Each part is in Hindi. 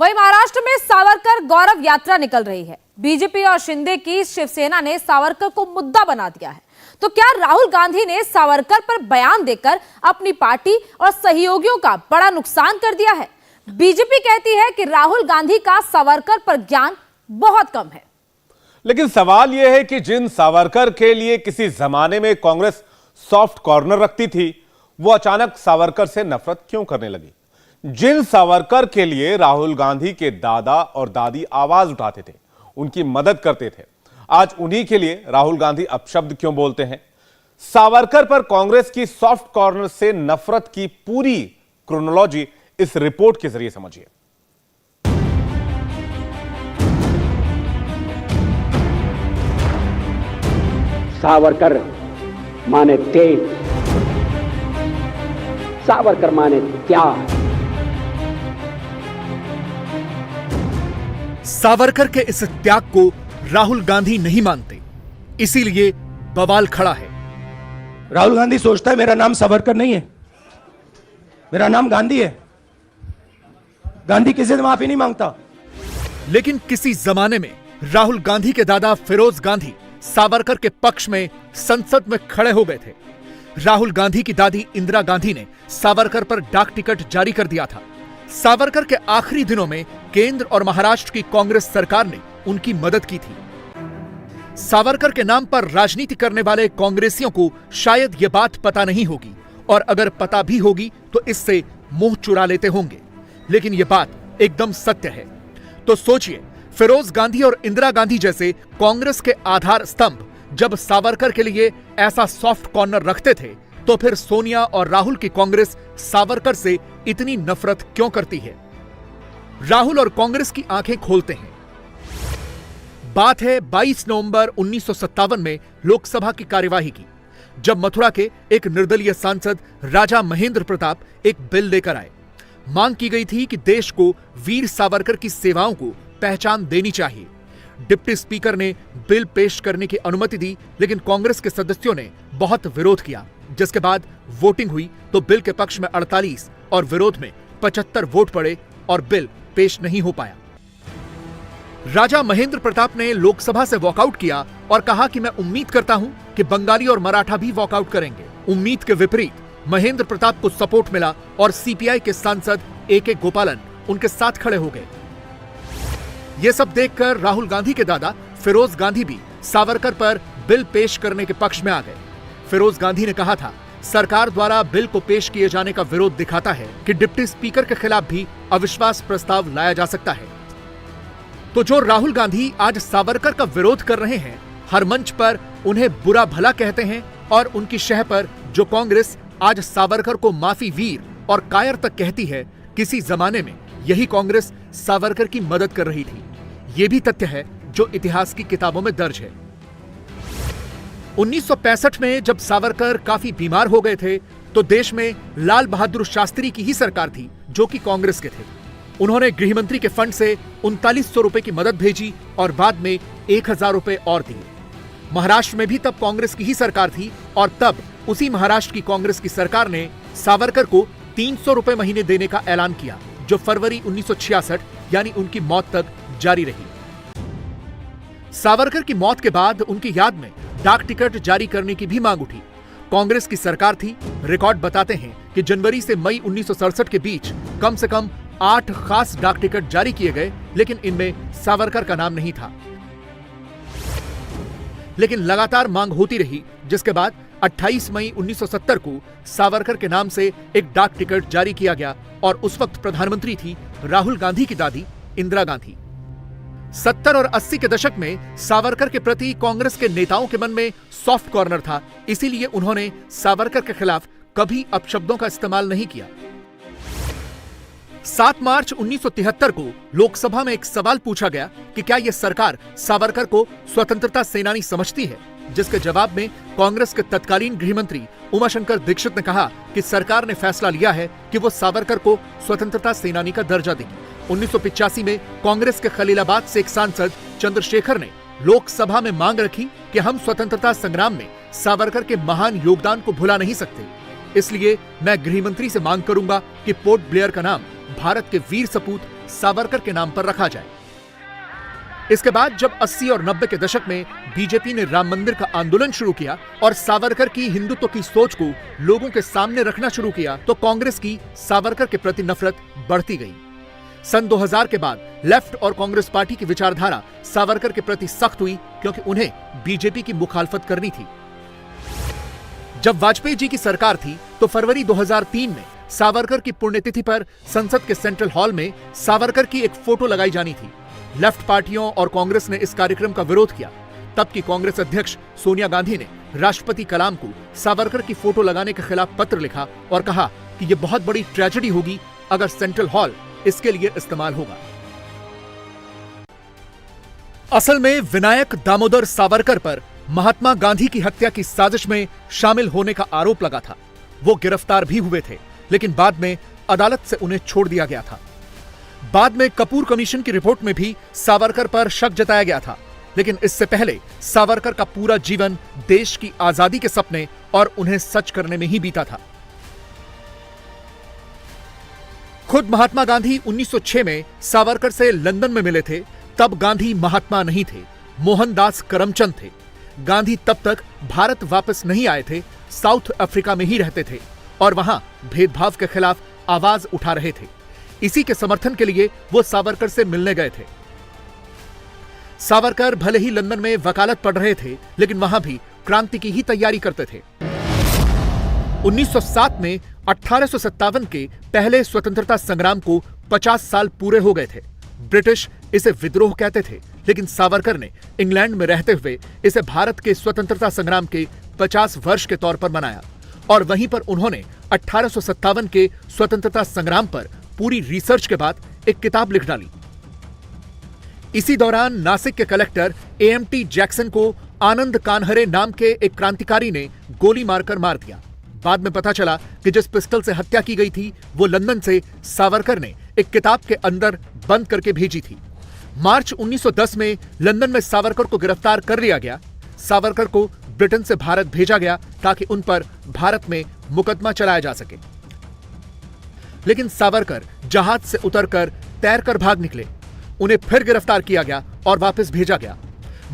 वहीं महाराष्ट्र में सावरकर गौरव यात्रा निकल रही है। बीजेपी और शिंदे की शिवसेना ने सावरकर को मुद्दा बना दिया है। तो क्या राहुल गांधी ने सावरकर पर बयान देकर अपनी पार्टी और सहयोगियों का बड़ा नुकसान कर दिया है? बीजेपी कहती है कि राहुल गांधी का सावरकर पर ज्ञान बहुत कम है। लेकिन सवाल यह है कि जिन सावरकर के लिए किसी जमाने में कांग्रेस सॉफ्ट कॉर्नर रखती थी, वो अचानक सावरकर से नफरत क्यों करने लगी? जिन सावरकर के लिए राहुल गांधी के दादा और दादी आवाज उठाते थे, उनकी मदद करते थे, आज उन्हीं के लिए राहुल गांधी अपशब्द क्यों बोलते हैं? सावरकर पर कांग्रेस की सॉफ्ट कॉर्नर से नफरत की पूरी क्रोनोलॉजी इस रिपोर्ट के जरिए समझिए। सावरकर माने तेज, सावरकर माने त्याग। सावरकर के इस त्याग को राहुल गांधी नहीं मानते, इसीलिए बवाल खड़ा है। राहुल गांधी सोचता है मेरा नाम सावरकर नहीं है, मेरा नाम गांधी है। गांधी किसी से माफी नहीं मांगता। लेकिन किसी जमाने में राहुल गांधी के दादा फिरोज गांधी सावरकर के पक्ष में संसद में खड़े हो गए थे। राहुल गांधी की दादी इंदिरा गांधी ने सावरकर पर डाक टिकट जारी कर दिया था। सावरकर के आखिरी दिनों में केंद्र और महाराष्ट्र की कांग्रेस सरकार ने उनकी मदद की थी। सावरकर के नाम पर राजनीति करने वाले कांग्रेसियों को शायद यह बात पता नहीं होगी, और अगर पता भी होगी तो इससे मुंह चुरा लेते होंगे। लेकिन यह बात एकदम सत्य है। तो सोचिए, फिरोज गांधी और इंदिरा गांधी जैसे कांग्रेस के आधार स्तंभ जब सावरकर के लिए ऐसा सॉफ्ट कॉर्नर रखते थे, तो फिर सोनिया और राहुल की कांग्रेस सावरकर से इतनी नफरत क्यों करती है? राहुल और कांग्रेस की आंखें खोलते हैं। बात है 22 नवंबर 1957 में लोकसभा की कार्यवाही की, जब मथुरा के एक निर्दलीय सांसद राजा महेंद्र प्रताप एक बिल लेकर आए। मांग की गई थी कि देश को वीर सावरकर की सेवाओं को पहचान देनी चाहिए। डिप्टी स्पीकर ने बिल पेश करने की अनुमति दी, लेकिन कांग्रेस के सदस्यों ने बहुत विरोध किया, जिसके बाद वोटिंग हुई तो बिल के पक्ष में 48 और विरोध में 75 वोट पड़े और बिल पेश नहीं हो पाया। राजा महेंद्र प्रताप ने लोकसभा से वॉकआउट किया और कहा कि मैं उम्मीद करता हूं कि बंगाली और मराठा भी वॉकआउट करेंगे। उम्मीद के विपरीत महेंद्र प्रताप को सपोर्ट मिला और सीपीआई के सांसद ए.के. गोपालन उनके साथ खड़े हो गए। यह सब देखकर राहुल गांधी के दादा फिरोज गांधी भी सावरकर पर बिल पेश करने के पक्ष में आ गए। फिरोज गांधी ने कहा था, सरकार द्वारा बिल को पेश किए जाने का विरोध दिखाता है कि डिप्टी स्पीकर के खिलाफ भी अविश्वास प्रस्ताव लाया जा सकता है। तो जो राहुल गांधी आज सावरकर का विरोध कर रहे हैं, हर मंच पर उन्हें बुरा भला कहते हैं, और उनकी शह पर जो कांग्रेस आज सावरकर को माफी वीर और कायर तक कहती है, किसी जमाने में यही कांग्रेस सावरकर की मदद कर रही थी। यह भी तथ्य है जो इतिहास की किताबों में दर्ज है। 1965 में जब सावरकर काफी बीमार हो गए थे, तो देश में लाल बहादुर शास्त्री की ही सरकार थी, जो कि कांग्रेस के थे। उन्होंने गृहमंत्री के फंड से 3900 रुपए की मदद भेजी और बाद में 1000 रुपए और दिए। महाराष्ट्र में भी तब कांग्रेस की ही सरकार थी, और तब उसी महाराष्ट्र की कांग्रेस की सरकार ने सावरकर को 300 रुपए महीने देने का ऐलान किया, जो फरवरी 1966 यानी उनकी मौत तक जारी रही। सावरकर की मौत के बाद उनकी याद में डाक टिकट जारी करने की भी मांग उठी। कांग्रेस की सरकार थी। रिकॉर्ड बताते हैं कि जनवरी से मई 1967 के बीच कम से कम 8 खास डाक टिकट जारी किए गए, लेकिन इनमें सावरकर का नाम नहीं था। लेकिन लगातार मांग होती रही, जिसके बाद 28 मई 1970 को सावरकर के नाम से एक डाक टिकट जारी किया गया, और उस वक्त प्रधानमंत्री थी राहुल गांधी की दादी इंदिरा गांधी। 70 और 80 के दशक में सावरकर के प्रति कांग्रेस के नेताओं के मन में सॉफ्ट कॉर्नर था, इसीलिए उन्होंने सावरकर के खिलाफ कभी अपशब्दों का इस्तेमाल नहीं किया। 7 मार्च 1973 को लोकसभा में एक सवाल पूछा गया कि क्या यह सरकार सावरकर को स्वतंत्रता सेनानी समझती है, जिसके जवाब में कांग्रेस के तत्कालीन गृहमंत्री उमाशंकर दीक्षित ने कहा कि सरकार ने फैसला लिया है कि वो सावरकर को स्वतंत्रता सेनानी का दर्जा देगी। 1985 में कांग्रेस के खलीलाबाद से एक सांसद चंद्रशेखर ने लोकसभा में मांग रखी कि हम स्वतंत्रता संग्राम में सावरकर के महान योगदान को भुला नहीं सकते, इसलिए मैं गृहमंत्री से मांग करूंगा कि पोर्ट ब्लेयर का नाम भारत के वीर सपूत सावरकर के नाम पर रखा जाए। इसके बाद जब 80 और 90 के दशक में बीजेपी ने राम मंदिर का आंदोलन शुरू किया और सावरकर की हिंदुत्व की सोच को लोगों के सामने रखना शुरू किया, तो कांग्रेस की सावरकर के प्रति नफरत बढ़ती गई। सन 2000 के बाद लेफ्ट और कांग्रेस पार्टी की विचारधारा सावरकर के प्रति सख्त हुई, क्योंकि उन्हें बीजेपी की मुखालफत करनी थी। जब वाजपेयी जी की सरकार थी तो फरवरी 2003 में सावरकर की पुण्यतिथि पर संसद के सेंट्रल हॉल में सावरकर की एक फोटो लगाई जानी थी। लेफ्ट पार्टियों और कांग्रेस ने इस कार्यक्रम का विरोध किया। तब की कांग्रेस अध्यक्ष सोनिया गांधी ने राष्ट्रपति कलाम को सावरकर की फोटो लगाने के खिलाफ पत्र लिखा और कहा कि यह बहुत बड़ी ट्रेजेडी होगी अगर सेंट्रल हॉल इसके लिए इस्तेमाल होगा। असल में विनायक दामोदर सावरकर पर महात्मा गांधी की हत्या की साजिश में शामिल होने का आरोप लगा था। वो गिरफ्तार भी हुए थे, लेकिन बाद में अदालत से उन्हें छोड़ दिया गया था। बाद में कपूर कमीशन की रिपोर्ट में भी सावरकर पर शक जताया गया था, लेकिन इससे पहले सावरकर का पूरा जीवन देश की आजादी के सपने और उन्हें सच करने में ही बीता था। खुद महात्मा गांधी 1906 में सावरकर से लंदन में मिले थे। तब गांधी महात्मा नहीं थे, मोहनदास करमचंद थे। गांधी तब तक भारत वापस नहीं आए थे, साउथ अफ्रीका में ही रहते थे और वहां भेदभाव के खिलाफ आवाज उठा रहे थे। इसी के समर्थन के लिए वो सावरकर से मिलने गए थे। सावरकर भले ही लंदन में वकालत पढ़ रहे थे, लेकिन वहां भी क्रांति की ही तैयारी करते थे। 1907 में 1857 के पहले स्वतंत्रता संग्राम को 50 साल पूरे हो गए थे। ब्रिटिश इसे विद्रोह कहते थे, लेकिन सावरकर ने इंग्लैंड में रहते हुए इसे भारत के स्वतंत्रता संग्राम के 50 वर्ष के तौर पर मनाया और वहीं पर उन्होंने 1857 के स्वतंत्रता संग्राम पर पूरी रिसर्च के बाद एक किताब लिख डाली। इसी दौरान नासिक के कलेक्टर AMT जैक्सन को आनंद कानहरे नाम के एक क्रांतिकारी ने गोली मारकर मार दिया। बाद में पता चला कि जिस पिस्टल से हत्या की गई थी वो लंदन से सावरकर ने एक किताब के अंदर बंद करके भेजी थी। मार्च 1910 में लंदन में सावरकर को गिरफ्तार कर लिया गया। सावरकर को ब्रिटेन से भारत भेजा गया ताकि उन पर भारत में मुकदमा चलाया जा सके, लेकिन सावरकर जहाज से उतरकर तैरकर भाग निकले। उन्हें फिर गिरफ्तार किया गया और वापस भेजा गया।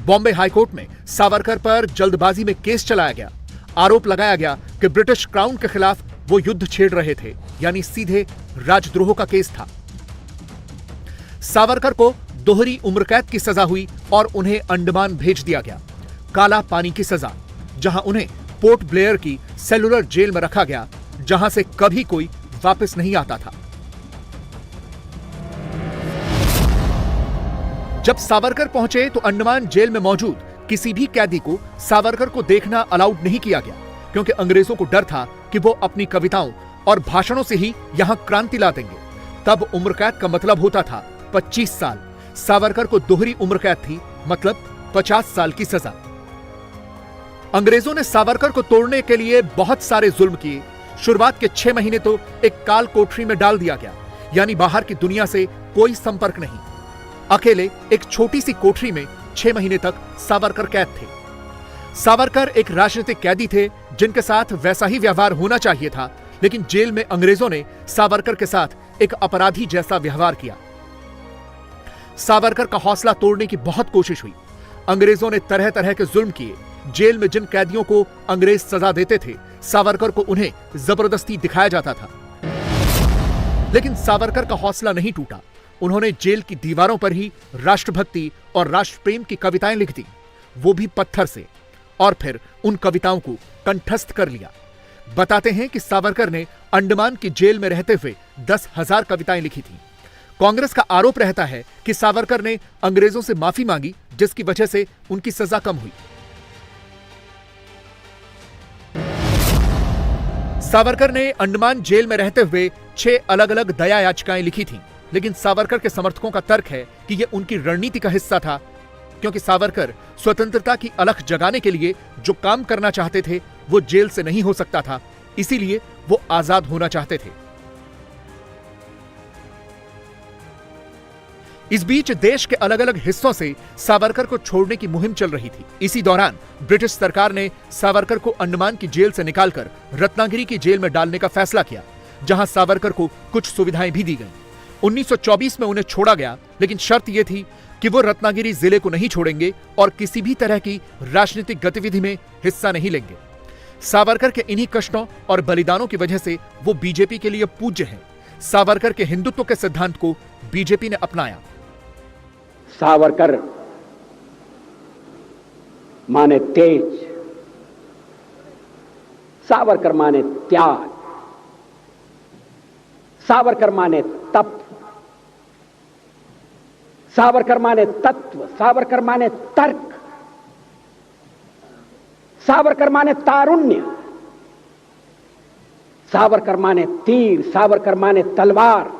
बॉम्बे हाईकोर्ट में सावरकर पर जल्दबाजी में केस चलाया गया। आरोप लगाया गया कि ब्रिटिश क्राउन के खिलाफ वो युद्ध छेड़ रहे थे, यानी सीधे राजद्रोह का केस था। सावरकर को दोहरी उम्र कैद की सजा हुई और उन्हें अंडमान भेज दिया गया। काला पानी की सजा, जहां उन्हें पोर्ट ब्लेयर की सेलुलर जेल में रखा गया, जहां से कभी कोई वापस नहीं आता था। जब सावरकर पहुंचे तो अंडमान जेल में मौजूद किसी भी कैदी को सावरकर को देखना अलाउड नहीं किया गया, क्योंकि अंग्रेजों को डर था कि वो अपनी कविताओं और भाषणों से ही यहां क्रांति ला देंगे। तब उम्र कैद का मतलब होता था 25 साल। सावरकर को दोहरी उम्र कैद थी, मतलब 50 साल की सजा। अंग्रेजों ने सावरकर को तोड़ने के लिए बहुत सारे जुल्म किए। शुरुआत के 6 महीने तो एक काल कोठरी में डाल दिया गया, यानी बाहर की दुनिया से कोई संपर्क नहीं। अकेले एक छोटी सी कोठरी में 6 महीने तक सावरकर कैद थे। सावरकर एक राजनीतिक कैदी थे जिनके साथ वैसा ही व्यवहार होना चाहिए था, लेकिन जेल में अंग्रेजों ने सावरकर के साथ एक अपराधी जैसा व्यवहार किया। सावरकर का हौसला तोड़ने की बहुत कोशिश हुई। अंग्रेजों ने तरह तरह के जुल्म किए। जेल में जिन कैदियों को अंग्रेज सजा देते थे, सावरकर को उन्हें जबरदस्ती दिखाया जाता था। लेकिन सावरकर का हौसला नहीं टूटा। उन्होंने जेल की दीवारों पर ही राष्ट्रभक्ति और राष्ट्र प्रेम की कविताएं लिख दी, वो भी पत्थर से, और फिर उन कविताओं को कंठस्थ कर लिया। बताते हैं कि सावरकर ने अंडमान की जेल में रहते हुए 10,000 कविताएं लिखी थीं। कांग्रेस का आरोप रहता है कि सावरकर ने अंग्रेजों से माफी मांगी, जिसकी वजह से उनकी सजा कम हुई। सावरकर ने अंडमान जेल में रहते हुए 6 अलग अलग दया याचिकाएं लिखी थीं, लेकिन सावरकर के समर्थकों का तर्क है कि यह उनकी रणनीति का हिस्सा था, क्योंकि सावरकर स्वतंत्रता की अलख जगाने के लिए जो काम करना चाहते थे वो जेल से नहीं हो सकता था, इसीलिए वो आजाद होना चाहते थे। इस बीच देश के अलग अलग हिस्सों से सावरकर को छोड़ने की मुहिम चल रही थी। इसी दौरान ब्रिटिश सरकार ने सावरकर को अंडमान की जेल से निकालकर रत्नागिरी की जेल में डालने का फैसला किया, जहां सावरकर को कुछ सुविधाएं भी दी गईं। 1924 में उन्हें छोड़ा गया, लेकिन शर्त यह थी कि वो रत्नागिरी जिले को नहीं छोड़ेंगे और किसी भी तरह की राजनीतिक गतिविधि में हिस्सा नहीं लेंगे। सावरकर के इन्हीं कष्टों और बलिदानों की वजह से वो बीजेपी के लिए पूज्य हैं। सावरकर के हिंदुत्व के सिद्धांत को बीजेपी ने अपनाया। सावरकर माने तेज, सावरकर माने त्याग, सावरकर माने तप, सावरकर माने तत्व, सावरकर माने तर्क, सावरकर माने तारुण्य, सावरकर माने तीर, सावरकर माने तलवार,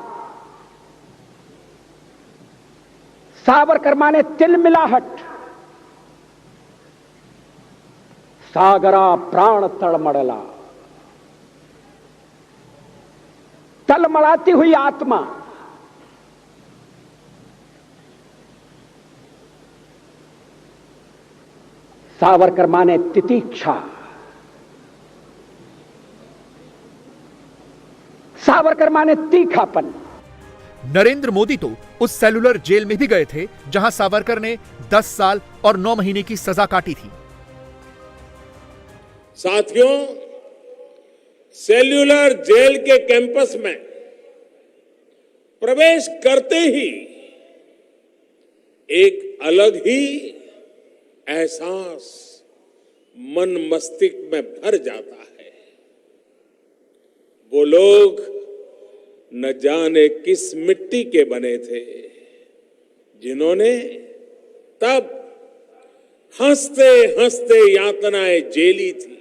सावरकर माने तिलमिलाहट, सागरा प्राण तड़मड़ला, तलमड़ाती हुई आत्मा, सावरकर माने तितीक्षा, सावरकर माने तीखापन। नरेंद्र मोदी तो उस सेलुलर जेल में भी गए थे जहां सावरकर ने 10 साल और 9 महीने की सजा काटी थी। साथियों, सेल्यूलर जेल के कैंपस में प्रवेश करते ही एक अलग ही एहसास मन मस्तिष्क में भर जाता है। वो लोग न जाने किस मिट्टी के बने थे, जिन्होंने तब हंसते हंसते यातनाएं झेली थी।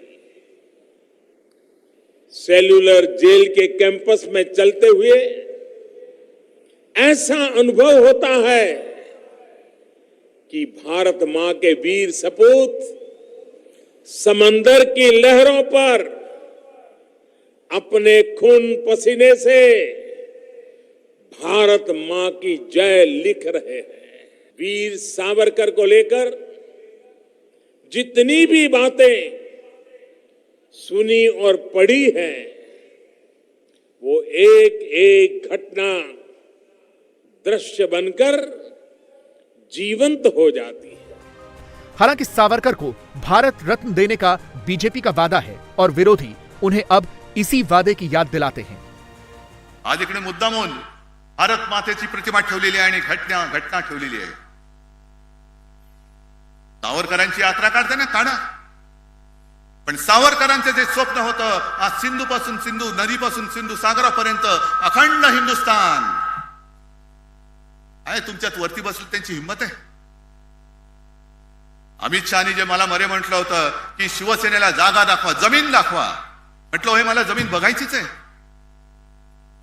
सेल्यूलर जेल के कैंपस में चलते हुए ऐसा अनुभव होता है कि भारत मां के वीर सपूत समंदर की लहरों पर अपने खून पसीने से भारत मां की जय लिख रहे हैं। वीर सावरकर को लेकर जितनी भी बातें सुनी और पढ़ी है, वो एक एक घटना दृश्य बनकर जीवंत हो जाती है। हालांकि सावरकर को भारत रत्न देने का बीजेपी का वादा है और विरोधी उन्हें अब इसी वादे की याद दिलाते हैं। आज इकडे मुद्दामून भारत मातेची प्रतिमा ठेवलेली आहे आणि घटना ठेवलेली आहे। सावरकरांची यात्रा काढताना काढा, पण सावरकरांचे जे स्वप्न होतं, आज सिंधूपासून सिंधू, नदीपासून सिंधू सागरापर्यंत अखंड हिंदुस्थान आहे, तुमच्यात वरती बसली त्यांची हिंमत आहे। अमित शहानी जे मला मरे म्हटलं होतं की शिवसेनेला जागा दाखवा, जमीन दाखवा, म्हटलं होय मला जमीन बघायचीच आहे,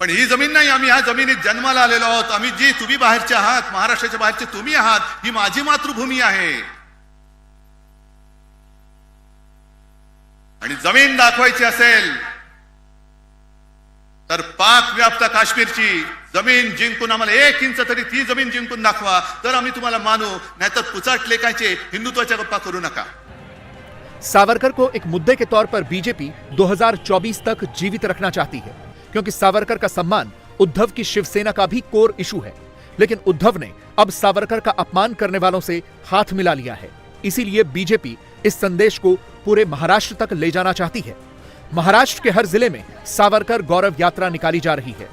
पण ही जमीन नाही, आम्ही ह्या जमिनीत जन्माला आलेलो आहोत। आम्ही जी तुम्ही बाहेरचे आहात, महाराष्ट्राच्या बाहेरचे तुम्ही आहात, ही माझी मातृभूमी आहे आणि जमीन दाखवायची असेल तर पाक व्याप्त काश्मीरची जमीन जिंकून आम्हाला 1 इंच तरी ती जमीन जिंकून दाखवा, तर आम्ही तुम्हाला मानू, नाहीतर पुचाट लेखायचे हिंदुत्वाच्या गप्पा करू नका। सावरकर को एक मुद्दे के तौर पर बीजेपी 2024 तक जीवित रखना चाहती है, क्योंकि सावरकर का सम्मान उद्धव की शिवसेना का भी कोर इशू है। लेकिन उद्धव ने अब सावरकर का अपमान करने वालों से हाथ मिला लिया है। इसीलिए बीजेपी इस संदेश को पूरे महाराष्ट्र तक ले जाना चाहती है। महाराष्ट्र के हर जिले में सावरकर गौरव यात्रा निकाली जा रही है।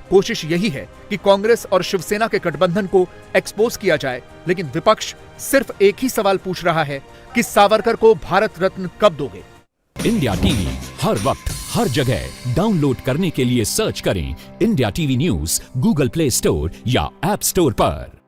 कोशिश यही है कि कांग्रेस और शिवसेना के गठबंधन को एक्सपोज किया जाए, लेकिन विपक्ष सिर्फ एक ही सवाल पूछ रहा है कि सावरकर को भारत रत्न कब दोगे। इंडिया टीवी हर वक्त हर जगह डाउनलोड करने के लिए सर्च करें India TV news Google play store या ऐप स्टोर पर।